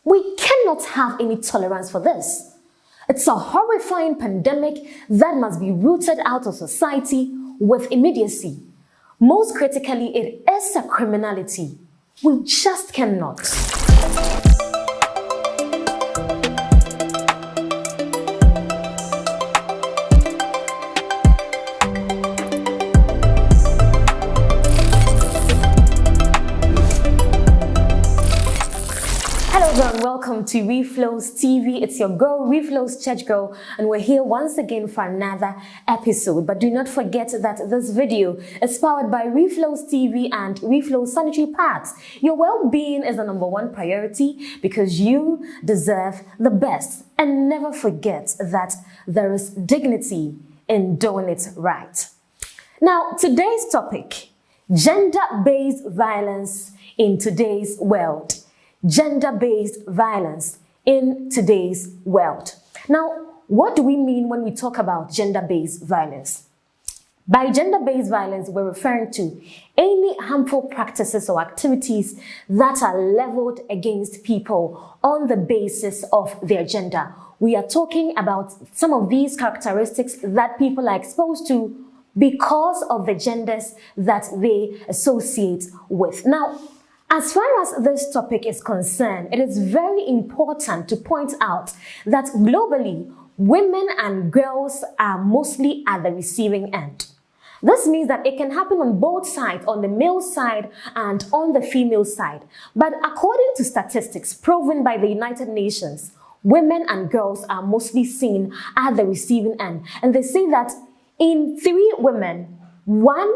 We cannot have any tolerance for this. It's a horrifying pandemic that must be rooted out of society with immediacy. Most critically, it is a criminality. We just cannot. And welcome to REFLO'S TV. It's your girl, REFLO'S Church Girl, and we're here once again for another episode. But do not forget that this video is powered by REFLO'S TV and REFLO'S Sanitary pads. Your well-being is the #1 priority because you deserve the best. And never forget that there is dignity in doing it right. Now, today's topic, gender-based violence in today's world. Gender-based violence in today's world. Now, what do we mean when we talk about gender-based violence? By gender-based violence, we're referring to any harmful practices or activities that are leveled against people on the basis of their gender. We are talking about some of these characteristics that people are exposed to because of the genders that they associate with. Now, as far as this topic is concerned, it is very important to point out that globally, women and girls are mostly at the receiving end. This means that it can happen on both sides, on the male side and on the female side. But according to statistics proven by the United Nations, women and girls are mostly seen at the receiving end. And they say that in 3 women, 1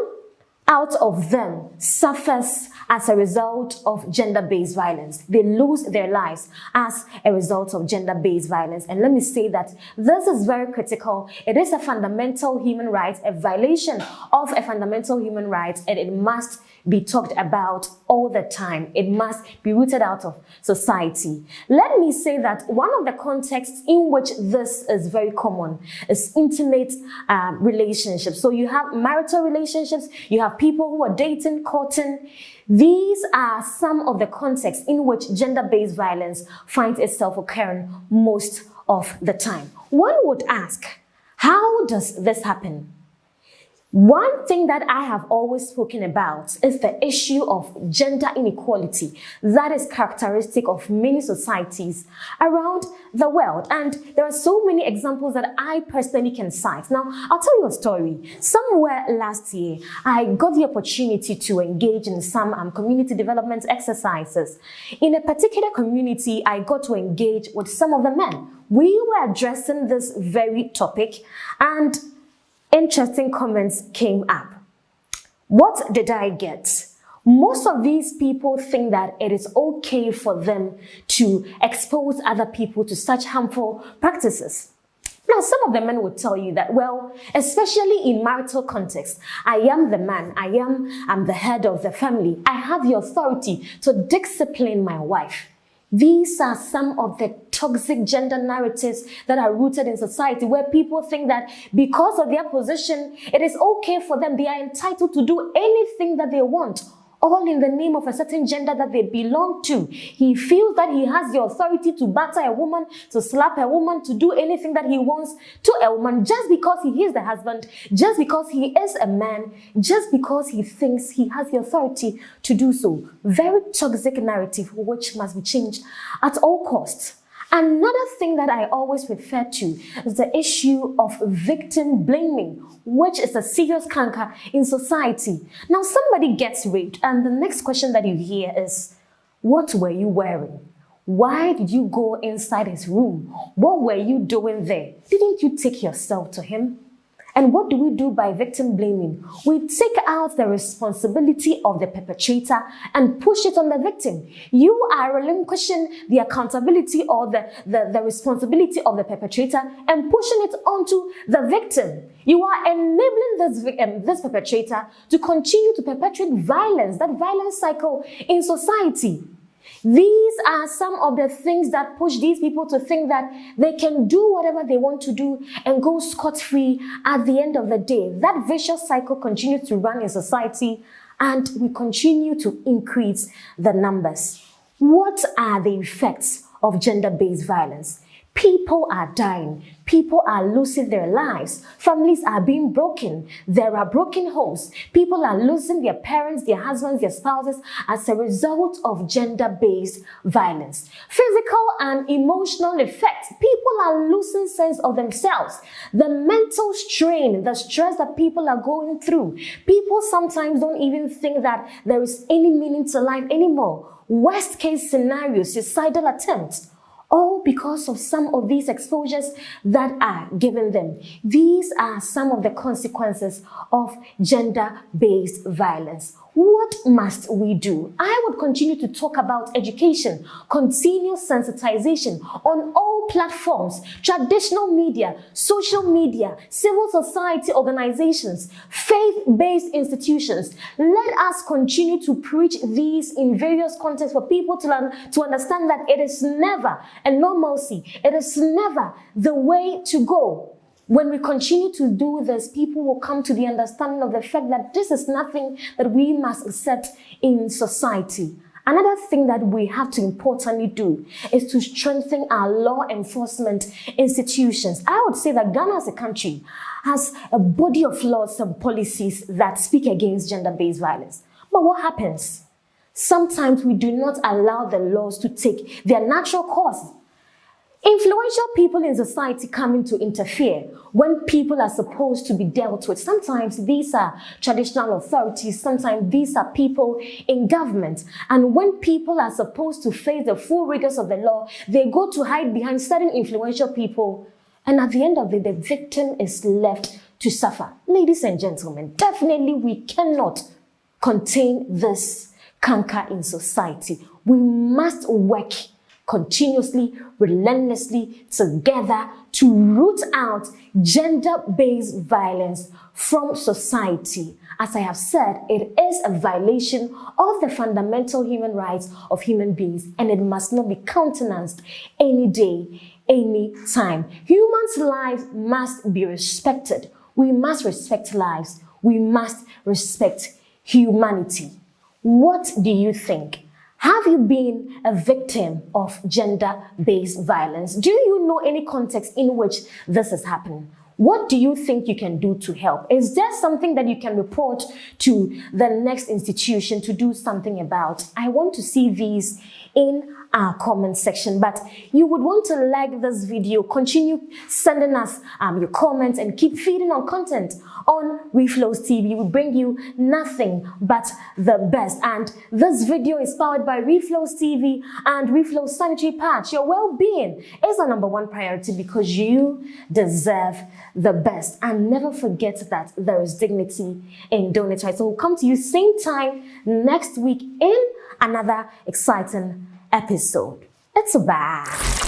out of them suffers as a result of gender-based violence. They lose their lives as a result of gender-based violence. And let me say that this is very critical. It is a fundamental human right, a violation of a fundamental human right, and it must be talked about all the time. It must be rooted out of society. Let me say that one of the contexts in which this is very common is intimate relationships. So you have marital relationships, you have people who are dating, courting. These are some of the contexts in which gender-based violence finds itself occurring most of the time. One would ask, how does this happen? One thing that I have always spoken about is the issue of gender inequality that is characteristic of many societies around the world. And there are so many examples that I personally can cite. Now, I'll tell you a story. Somewhere last year, I got the opportunity to engage in some community development exercises. In a particular community, I got to engage with some of the men. We were addressing this very topic, and interesting comments came up. What did I get? Most of these people think that it is okay for them to expose other people to such harmful practices. Now, some of the men would tell you that, well, especially in marital context, I am the man, I'm the head of the family. I have the authority to discipline my wife. These are some of the toxic gender narratives that are rooted in society, where people think that because of their position, it is okay for them. They are entitled to do anything that they want, all in the name of a certain gender that they belong to. He feels that he has the authority to batter a woman, to slap a woman, to do anything that he wants to a woman, just because he is the husband, just because he is a man, just because he thinks he has the authority to do so. Very toxic narrative which must be changed at all costs. Another thing that I always refer to is the issue of victim blaming, which is a serious canker in society. Now, somebody gets raped, and the next question that you hear is, what were you wearing? Why did you go inside his room? What were you doing there? Didn't you take yourself to him? And what do we do by victim blaming? We take out the responsibility of the perpetrator and push it on the victim. You are relinquishing the accountability or the responsibility of the perpetrator and pushing it onto the victim. You are enabling this perpetrator to continue to perpetrate violence, that violence cycle in society. These are some of the things that push these people to think that they can do whatever they want to do and go scot-free at the end of the day. That vicious cycle continues to run in society, and we continue to increase the numbers. What are the effects of gender-based violence. People are dying. People are losing their lives. Families are being broken. There are broken homes. People are losing their parents, their husbands, their spouses as a result of gender-based violence. Physical and emotional effects. People are losing sense of themselves. The mental strain, the stress that people are going through. People sometimes don't even think that there is any meaning to life anymore. Worst case scenarios, suicidal attempts. All because of some of these exposures that are given them. These are some of the consequences of gender-based violence. What must we do? I would continue to talk about education, continuous sensitization on all platforms, traditional media, social media, civil society organizations, faith-based institutions. Let us continue to preach these in various contexts for people to understand that it is never a normalcy. It is never the way to go. When we continue to do this, people will come to the understanding of the fact that this is nothing that we must accept in society. Another thing that we have to importantly do is to strengthen our law enforcement institutions. I would say that Ghana as a country has a body of laws and policies that speak against gender-based violence. But what happens? Sometimes we do not allow the laws to take their natural course. Influential people in society come in to interfere when people are supposed to be dealt with. Sometimes these are traditional authorities, sometimes these are people in government. And when people are supposed to face the full rigors of the law, they go to hide behind certain influential people. And at the end of it, the victim is left to suffer. Ladies and gentlemen, definitely we cannot contain this canker in society. We must work continuously, relentlessly together to root out gender-based violence from society. As I have said, it is a violation of the fundamental human rights of human beings, and it must not be countenanced any day, any time. Humans' lives must be respected. We must respect lives. We must respect humanity. What do you think? Have you been a victim of gender-based violence? Do you know any context in which this is happening? What do you think you can do to help? Is there something that you can report to the next institution to do something about? I want to see these in our comment section, but you would want to like this video, continue sending us your comments, and keep feeding on content on REFLO'S TV. We bring you nothing but the best, and this video is powered by REFLO'S TV and REFLO'S Sanitary patch. Your well-being is our #1 priority because you deserve the best. And never forget that there is dignity in doing it right. So we'll come to you same time next week in another exciting episode. It's a bye.